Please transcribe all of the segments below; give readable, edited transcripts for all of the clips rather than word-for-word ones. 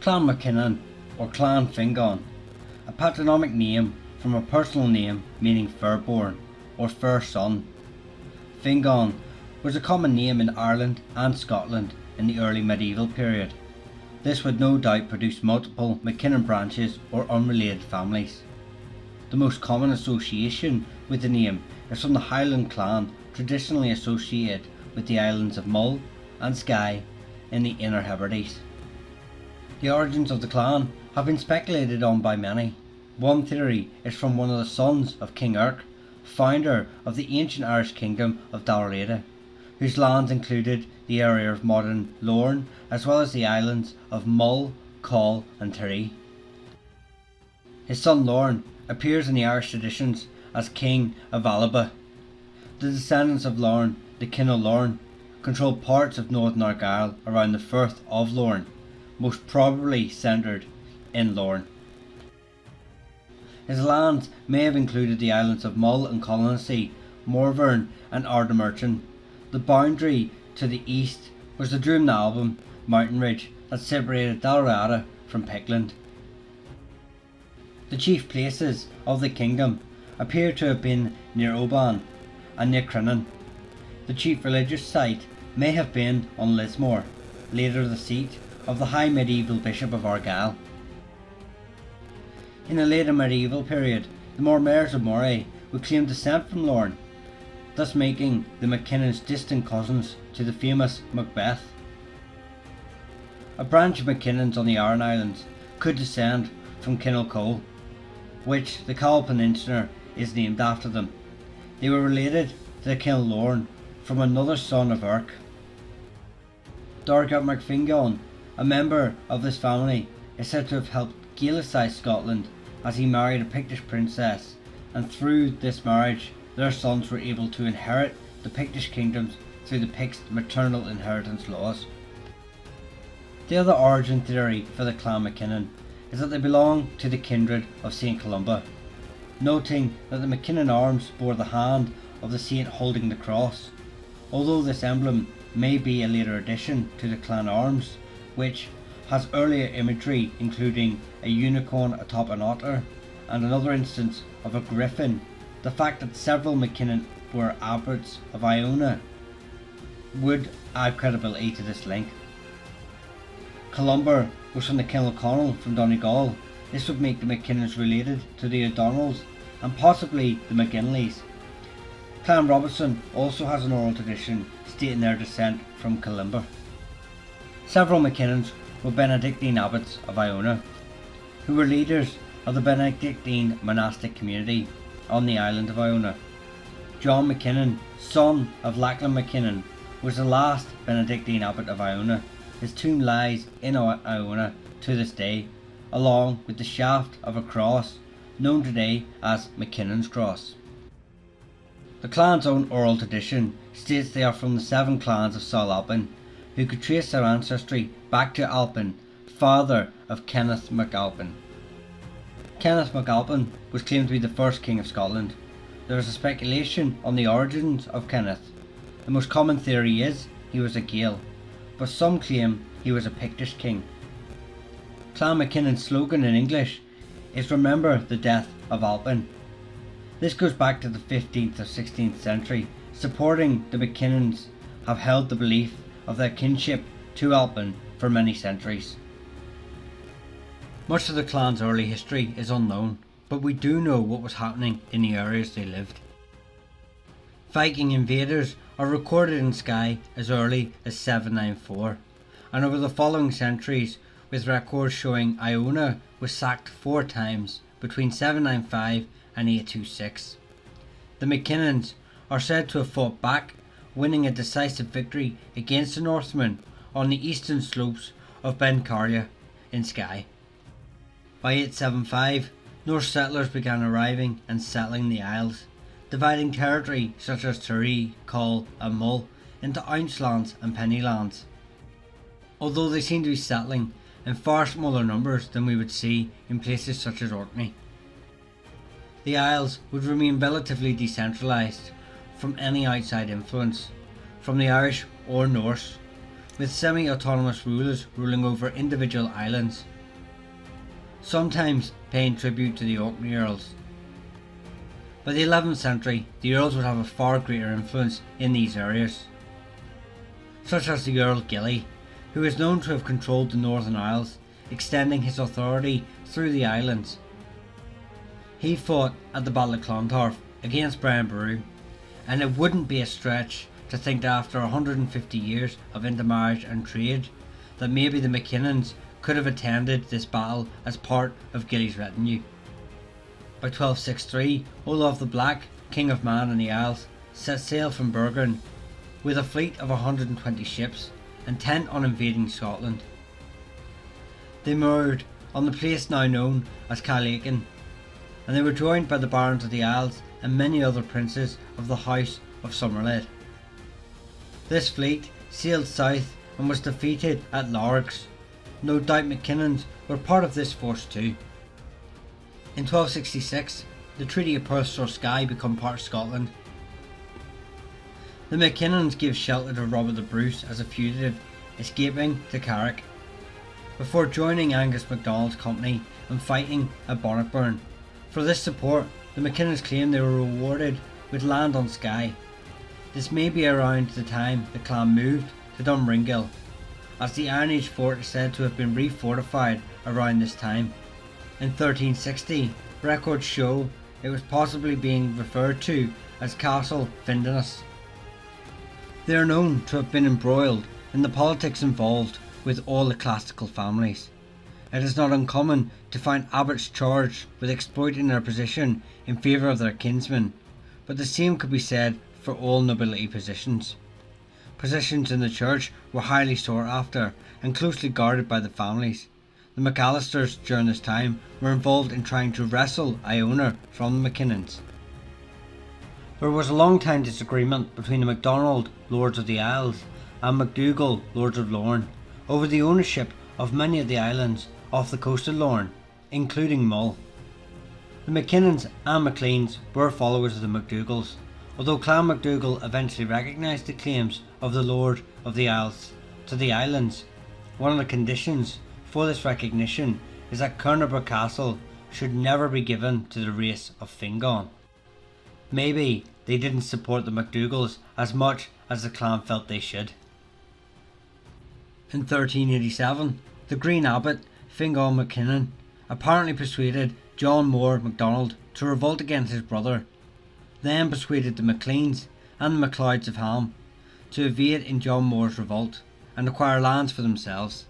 Clan Mackinnon or Clan Fingon, a patronymic name from a personal name meaning fairborn or fair son. Fingon was a common name in Ireland and Scotland in the early medieval period. This would no doubt produce multiple Mackinnon branches or unrelated families. The most common association with the name is from the Highland clan traditionally associated with the islands of Mull and Skye in the Inner Hebrides. The origins of the clan have been speculated on by many. One theory is from one of the sons of King Earc, founder of the ancient Irish kingdom of Dalriada, whose lands included the area of modern Lorne as well as the islands of Mull, Coll and Tiree. His son Lorne appears in the Irish traditions as King of Alba. The descendants of Lorne, the Kin of Lorne, controlled parts of northern Argyll around the Firth of Lorne, most probably centred in Lorne. His lands may have included the islands of Mull and Colonsay, Morvern and Ardnamurchan. The boundary to the east was the Druim na Alban mountain ridge that separated Dalriada from Pictland. The chief places of the kingdom appear to have been near Oban and near Crinan. The chief religious site may have been on Lismore, later the seat of the high medieval Bishop of Argyll. In the later medieval period, the Mormaers of Moray would claim descent from Lorne, thus making the Mackinnons distant cousins to the famous Macbeth. A branch of Mackinnons on the Aran Islands could descend from Ealaghoil, which the Call Peninsula is named after them. They were related to the Kin of Lorne from another son of Earc. Dorgat mac Fingon, a member of this family, is said to have helped Gaelicize Scotland as he married a Pictish princess, and through this marriage their sons were able to inherit the Pictish kingdoms through the Picts' maternal inheritance laws. The other origin theory for the Clan Mackinnon is that they belong to the kindred of St Columba, noting that the Mackinnon arms bore the hand of the saint holding the cross, although this emblem may be a later addition to the clan arms, which has earlier imagery including a unicorn atop an otter and another instance of a griffin. The fact that several Mackinnon were abbots of Iona would add credibility to this link. Columba was from the Kin O'Connell from Donegal. This would make the Mackinnons related to the O'Donnells and possibly the McGinleys. Clan Robinson also has an oral tradition stating their descent from Columba. Several Mackinnons were Benedictine abbots of Iona, who were leaders of the Benedictine monastic community on the island of Iona. John Mackinnon, son of Lachlan Mackinnon, was the last Benedictine abbot of Iona. His tomb lies in Iona to this day, along with the shaft of a cross known today as Mackinnon's Cross. The clan's own oral tradition states they are from the 7 clans of Saul Alpin, who could trace their ancestry back to Alpin, father of Kenneth MacAlpin. Kenneth MacAlpin was claimed to be the first king of Scotland. There is a speculation on the origins of Kenneth. The most common theory is he was a Gael, but some claim he was a Pictish king. Clan Mackinnon's slogan in English is "Remember the death of Alpin." This goes back to the 15th or 16th century, supporting the Mackinnons have held the belief of their kinship to Alpin for many centuries. Much of the clan's early history is unknown, but we do know what was happening in the areas they lived. Viking invaders are recorded in Skye as early as 794, and over the following centuries, with records showing Iona was sacked 4 times between 795 and 826. The Mackinnons are said to have fought back, winning a decisive victory against the Northmen on the eastern slopes of Ben Carlia in Skye. By 875, Norse settlers began arriving and settling the Isles, dividing territory such as Tiree, Coll and Mull into ounce lands and penny lands. Although they seem to be settling in far smaller numbers than we would see in places such as Orkney. The Isles would remain relatively decentralised from any outside influence, from the Irish or Norse, with semi-autonomous rulers ruling over individual islands sometimes paying tribute to the Orkney Earls. By the 11th century, the Earls would have a far greater influence in these areas, such as the Earl Gilly, who is known to have controlled the Northern Isles, extending his authority through the islands. He fought at the Battle of Clontarf against Brian Boru, and it wouldn't be a stretch to think that after 150 years of intermarriage and trade, that maybe the Mackinnons could have attended this battle as part of Gilly's retinue. By 1263, Olaf the Black, King of Man and the Isles, set sail from Bergen with a fleet of 120 ships, intent on invading Scotland. They moored on the place now known as Caerleon, and they were joined by the barons of the Isles and many other princes of the House of Somerled. This fleet sailed south and was defeated at Largs. No doubt Mackinnons were part of this force too. In 1266, the Treaty of Perth saw Skye become part of Scotland. The Mackinnons gave shelter to Robert the Bruce as a fugitive, escaping to Carrick, before joining Angus MacDonald's company and fighting at Bannockburn. For this support, the Mackinnons claimed they were rewarded with land on Skye. This may be around the time the clan moved to Ringill, as the Iron Age fort is said to have been refortified around this time. In 1360, records show it was possibly being referred to as Castle Fingon. They are known to have been embroiled in the politics involved with all the classical families. It is not uncommon to find abbots charged with exploiting their position in favour of their kinsmen, but the same could be said for all nobility positions. Positions in the church were highly sought after and closely guarded by the families. The McAllisters during this time were involved in trying to wrestle Iona from the Mackinnons. There was a long time disagreement between the MacDonald, Lords of the Isles, and MacDougall, Lords of Lorne, over the ownership of many of the islands off the coast of Lorne, including Mull. The Mackinnons and Macleans were followers of the MacDougalls, although Clan MacDougall eventually recognised the claims of the Lord of the Isles to the islands. One of the conditions for this recognition is that Carnarvon Castle should never be given to the race of Fingon. Maybe they didn't support the MacDougalls as much as the clan felt they should. In 1387, the Green Abbot, Fingon Mackinnon, apparently persuaded John Moore MacDonald to revolt against his brother, then persuaded the Macleans and the Macleods of Halm to evade in John Moore's revolt and acquire lands for themselves.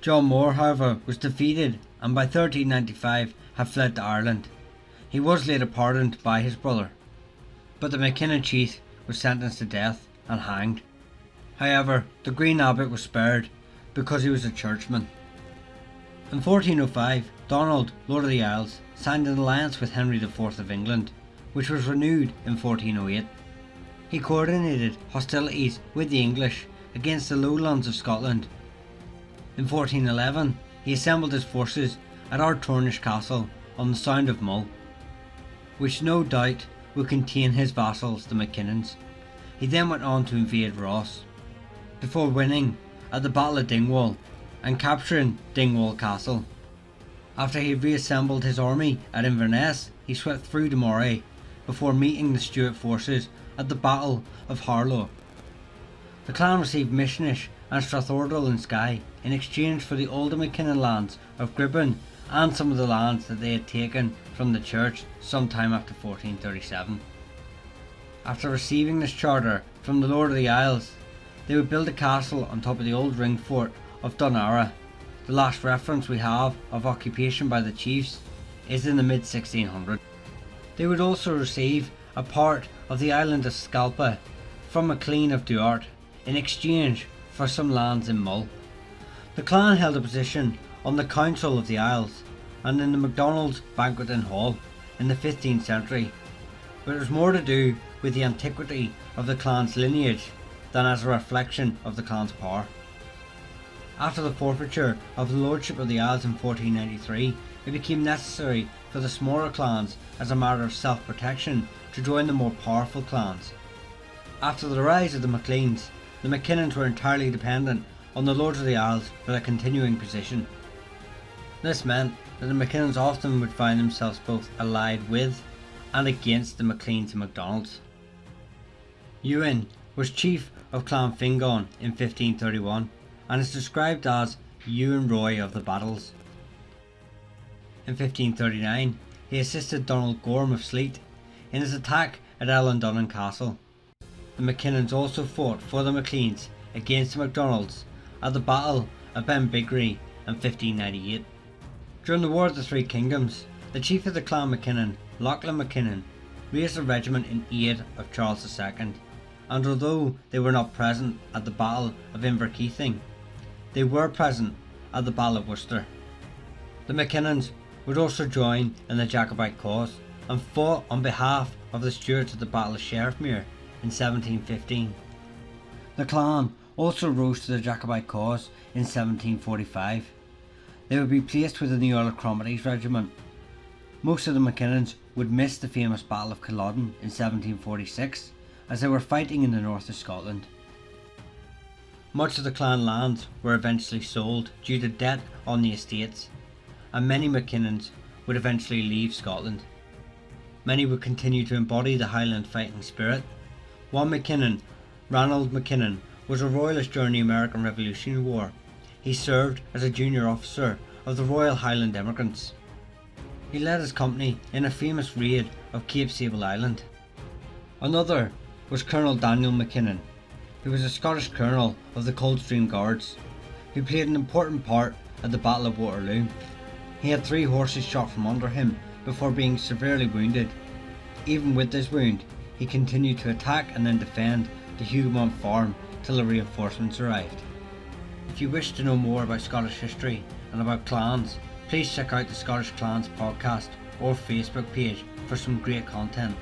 John Moore, however, was defeated and by 1395 had fled to Ireland. He was later pardoned by his brother, but the Mackinnon chief was sentenced to death and hanged. However, the Green Abbot was spared because he was a churchman. In 1405, Donald, Lord of the Isles, signed an alliance with Henry IV of England, which was renewed in 1408. He coordinated hostilities with the English against the lowlands of Scotland. In 1411, he assembled his forces at Ardtornish Castle on the Sound of Mull, which no doubt would contain his vassals, the Mackinnons. He then went on to invade Ross, before winning at the Battle of Dingwall and capturing Dingwall Castle. After he reassembled his army at Inverness, he swept through to Moray before meeting the Stuart forces at the Battle of Harlow. The clan received Mishnish and Strathordal in Skye in exchange for the older Mackinnon lands of Gribben and some of the lands that they had taken from the church sometime after 1437. After receiving this charter from the Lord of the Isles, they would build a castle on top of the old ring fort of Dunara. The last reference we have of occupation by the chiefs is in the mid-1600s. They would also receive a part of the island of Scalpa from Maclean of Duart in exchange for some lands in Mull. The clan held a position on the Council of the Isles and in the MacDonald's Banqueting Hall in the 15th century, but it was more to do with the antiquity of the clan's lineage than as a reflection of the clan's power. After the forfeiture of the Lordship of the Isles in 1493, it became necessary for the smaller clans, as a matter of self-protection, to join the more powerful clans. After the rise of the Macleans, the Mackinnons were entirely dependent on the Lords of the Isles for their continuing position. This meant that the Mackinnons often would find themselves both allied with and against the Macleans and MacDonalds. Ewan was chief of Clan Fingon in 1531 and is described as Ewan Roy of the battles. In 1539 he assisted Donald Gorm of Sleat in his attack at Elgol Castle. The Mackinnons also fought for the Macleans against the MacDonalds at the Battle of Benbigre in 1598. During the War of the Three Kingdoms, the chief of the Clan Mackinnon, Lachlan Mackinnon, raised a regiment in aid of Charles II, and although they were not present at the Battle of Inverkeithing, they were present at the Battle of Worcester. The Mackinnons would also join in the Jacobite cause and fought on behalf of the Stuarts at the Battle of Sheriffmuir in 1715. The clan also rose to the Jacobite cause in 1745. They would be placed within the Earl of Cromarty's regiment. Most of the Mackinnons would miss the famous Battle of Culloden in 1746 as they were fighting in the north of Scotland. Much of the clan lands were eventually sold due to debt on the estates, and many Mackinnons would eventually leave Scotland. Many would continue to embody the Highland fighting spirit. One Mackinnon, Ranald Mackinnon, was a royalist during the American Revolutionary War. He served as a junior officer of the Royal Highland Emigrants. He led his company in a famous raid of Cape Sable Island. Another was Colonel Daniel Mackinnon, who was a Scottish colonel of the Coldstream Guards, who played an important part at the Battle of Waterloo. He had 3 horses shot from under him before being severely wounded. Even with this wound, he continued to attack and then defend the Hougoumont farm till the reinforcements arrived. If you wish to know more about Scottish history and about clans, please check out the Scottish Clans podcast or Facebook page for some great content.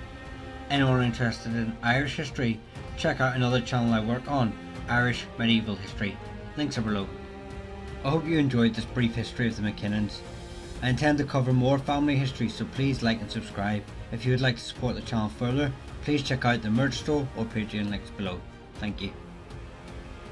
Anyone interested in Irish history, check out another channel I work on, Irish Medieval History. Links are below. I hope you enjoyed this brief history of the Mackinnons. I intend to cover more family history, so please like and subscribe. If you would like to support the channel further, please check out the merch store or Patreon links below. Thank you.